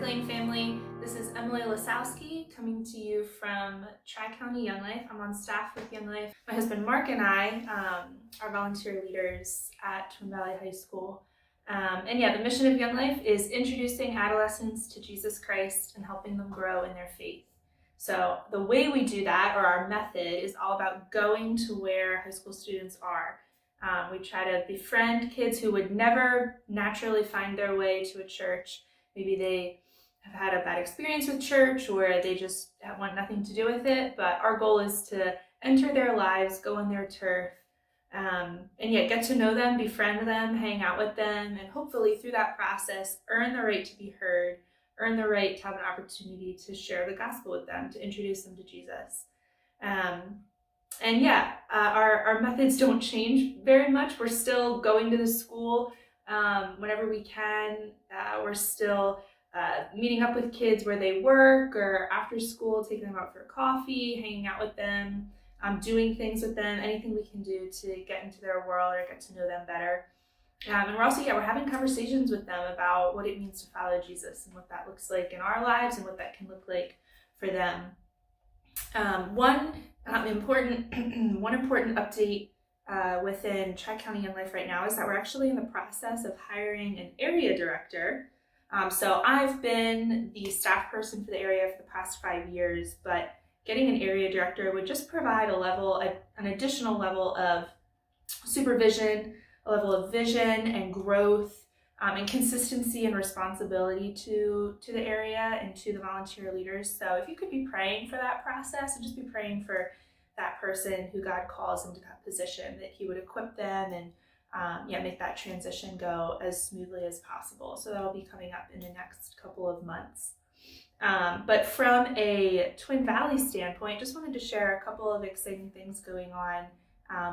Lane family. This is Emily Lisowski coming to you from Tri-County Young Life. I'm on staff with Young Life. My husband Mark and I are volunteer leaders at Twin Valley High School. The mission of Young Life is introducing adolescents to Jesus Christ and helping them grow in their faith. So the way we do that, or our method, is all about going to where high school students are. We try to befriend kids who would never naturally find their way to a church. Maybe they have had a bad experience with church or they just want nothing to do with it, but our goal is to enter their lives, go on their turf, get to know them, befriend them, hang out with them, and hopefully through that process earn the right to be heard, earn the right to have an opportunity to share the gospel with them, to introduce them to Jesus. Our methods don't change very much. We're still going to the school whenever we can. We're still meeting up with kids where they work or after school, taking them out for coffee, hanging out with them, doing things with them, anything we can do to get into their world or get to know them better. And we're having conversations with them about what it means to follow Jesus and what that looks like in our lives and what that can look like for them. One important update within Tri-County Young Life right now is that we're actually in the process of hiring an area director. So I've been the staff person for the area for the past 5 years, but getting an area director would just provide an additional level of supervision, a level of vision and growth, and consistency and responsibility to the area and to the volunteer leaders. So if you could be praying for that process and just be praying for that person who God calls into that position, that he would equip them and make that transition go as smoothly as possible. So that'll be coming up in the next couple of months. But from a Twin Valley standpoint, just wanted to share a couple of exciting things going on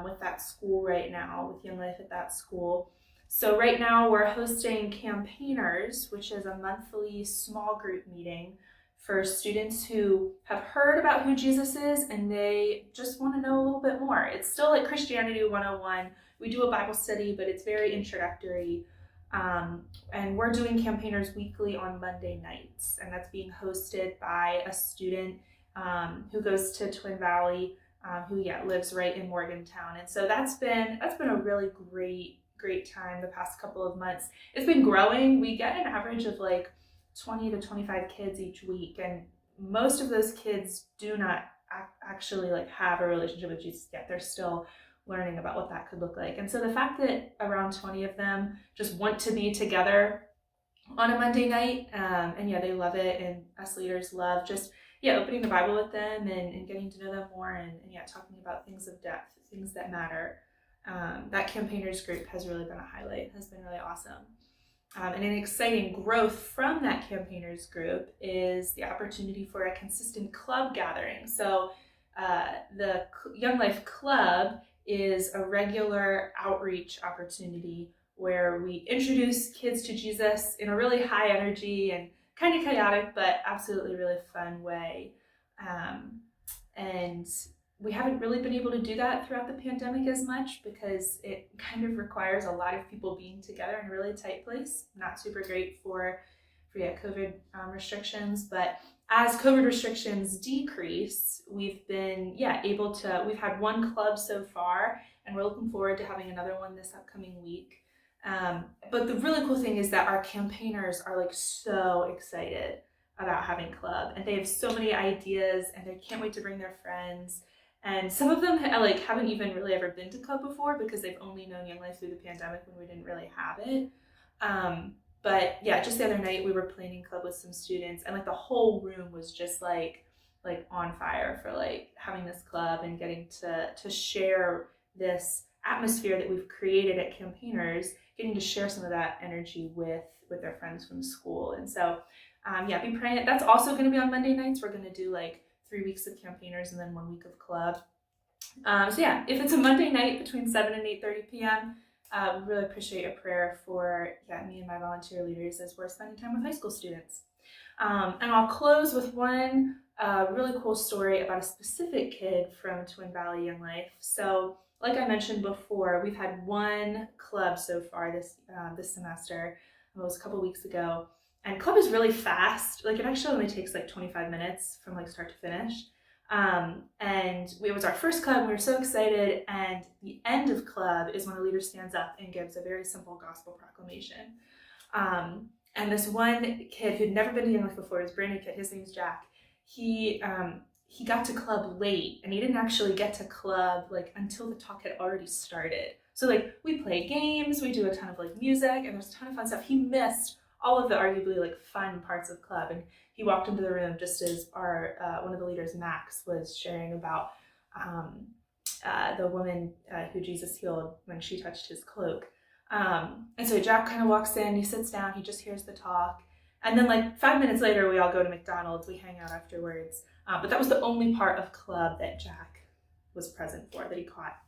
with that school right now, with Young Life at that school. So right now we're hosting Campaigners, which is a monthly small group meeting for students who have heard about who Jesus is and they just want to know a little bit more. It's still like Christianity 101. We do a Bible study, but it's very introductory. And we're doing Campaigners weekly on Monday nights, and that's being hosted by a student who goes to Twin Valley, who lives right in Morgantown. And so that's been a really great time the past couple of months. It's been growing. We get an average of like 20 to 25 kids each week, and most of those kids do not actually have a relationship with Jesus yet. They're still learning about what that could look like. And so the fact that around 20 of them just want to be together on a Monday night, they love it, and us leaders love just opening the Bible with them and getting to know them more and talking about things of depth, things that matter. That Campaigners group has really been a highlight, has been really awesome. And an exciting growth from that Campaigners group is the opportunity for a consistent club gathering. So the Young Life Club is a regular outreach opportunity where we introduce kids to Jesus in a really high energy and kind of chaotic, but absolutely really fun way. And we haven't really been able to do that throughout the pandemic as much because it kind of requires a lot of people being together in a really tight place. Not super great for COVID restrictions, but as COVID restrictions decrease, we've been we've had one club so far, and we're looking forward to having another one this upcoming week. But the really cool thing is that our campaigners are so excited about having club, and they have so many ideas and they can't wait to bring their friends. And some of them haven't even really ever been to club before because they've only known Young Life through the pandemic when we didn't really have it. But just the other night we were planning club with some students, and the whole room was just like on fire for having this club and getting to share this atmosphere that we've created at Campaigners, getting to share some of that energy with their friends from school. And so be praying. That's also going to be on Monday nights. We're going to do 3 weeks of Campaigners and then 1 week of club. If it's a Monday night between 7 and 8:30 p.m., we really appreciate your prayer for me and my volunteer leaders as we're spending time with high school students. And I'll close with one really cool story about a specific kid from Twin Valley Young Life. So like I mentioned before, we've had one club so far this semester. It was a couple weeks ago. And club is really fast. Like, it actually only takes like 25 minutes from like start to finish. And it was our first club. We were so excited. And the end of club is when a leader stands up and gives a very simple gospel proclamation. And this one kid who'd never been to Young Life before, was a brand new kid, his name's Jack. He got to club late, and he didn't actually get to club like until the talk had already started. So like, we play games, we do a ton of like music, and there's a ton of fun stuff. He missed all of the arguably like fun parts of club, and he walked into the room just as our one of the leaders, Max, was sharing about the woman who Jesus healed when she touched his cloak. And so Jack kind of walks in, he sits down, he just hears the talk, and then like 5 minutes later, we all go to McDonald's, we hang out afterwards. But that was the only part of club that Jack was present for, that he caught.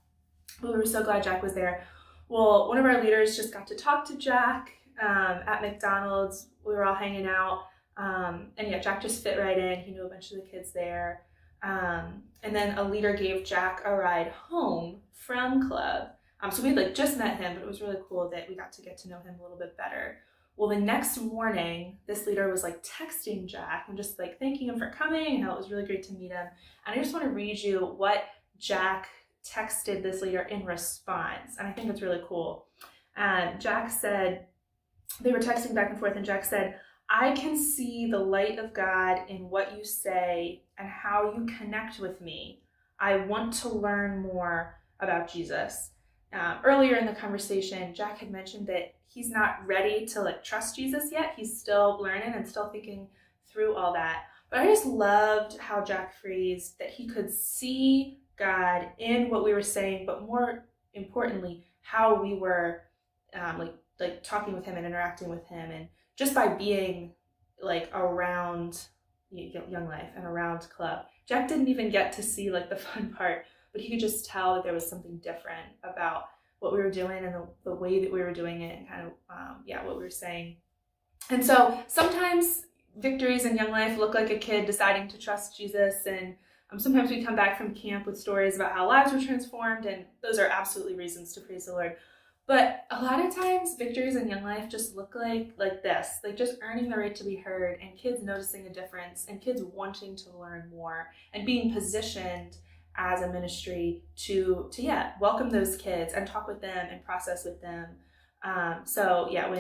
But we were so glad Jack was there. Well, one of our leaders just got to talk to Jack at McDonald's. We were all hanging out. And yeah, Jack just fit right in. He knew a bunch of the kids there. And then a leader gave Jack a ride home from club. So we had like just met him, but it was really cool that we got to get to know him a little bit better. Well, the next morning, this leader was like texting Jack and just like thanking him for coming and how it was really great to meet him. And I just want to read you what Jack texted this leader in response. And I think it's really cool. Jack said, they were texting back and forth, and Jack said, "I can see the light of God in what you say and how you connect with me. I want to learn more about Jesus." Earlier in the conversation, Jack had mentioned that he's not ready to like trust Jesus yet. He's still learning and still thinking through all that. But I just loved how Jack phrased that he could see God in what we were saying, but more importantly, how we were like talking with him and interacting with him, and just by being like around Young Life and around club. Jack didn't even get to see like the fun part, but he could just tell that there was something different about what we were doing and the way that we were doing it, and kind of what we were saying. And so sometimes victories in Young Life look like a kid deciding to trust Jesus, and sometimes we come back from camp with stories about how lives were transformed, and those are absolutely reasons to praise the Lord. But a lot of times victories in Young Life just look like this, like just earning the right to be heard, and kids noticing a difference, and kids wanting to learn more, and being positioned as a ministry to welcome those kids and talk with them and process with them. So yeah,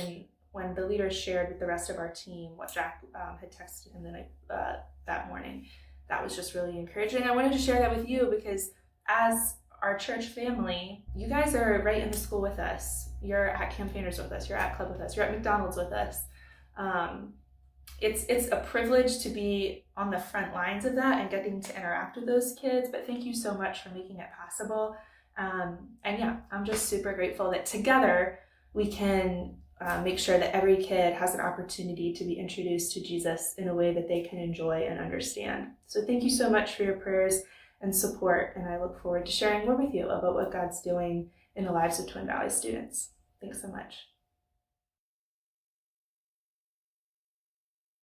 when the leaders shared with the rest of our team what Jack had texted him the night that morning, that was just really encouraging. I wanted to share that with you because as our church family, you guys are right in the school with us. You're at Campaigners with us. You're at Club with us. You're at McDonald's with us. It's a privilege to be on the front lines of that and getting to interact with those kids. But thank you so much for making it possible. And yeah, I'm just super grateful that together we can make sure that every kid has an opportunity to be introduced to Jesus in a way that they can enjoy and understand. So thank you so much for your prayers and support, and I look forward to sharing more with you about what God's doing in the lives of Twin Valley students. Thanks so much.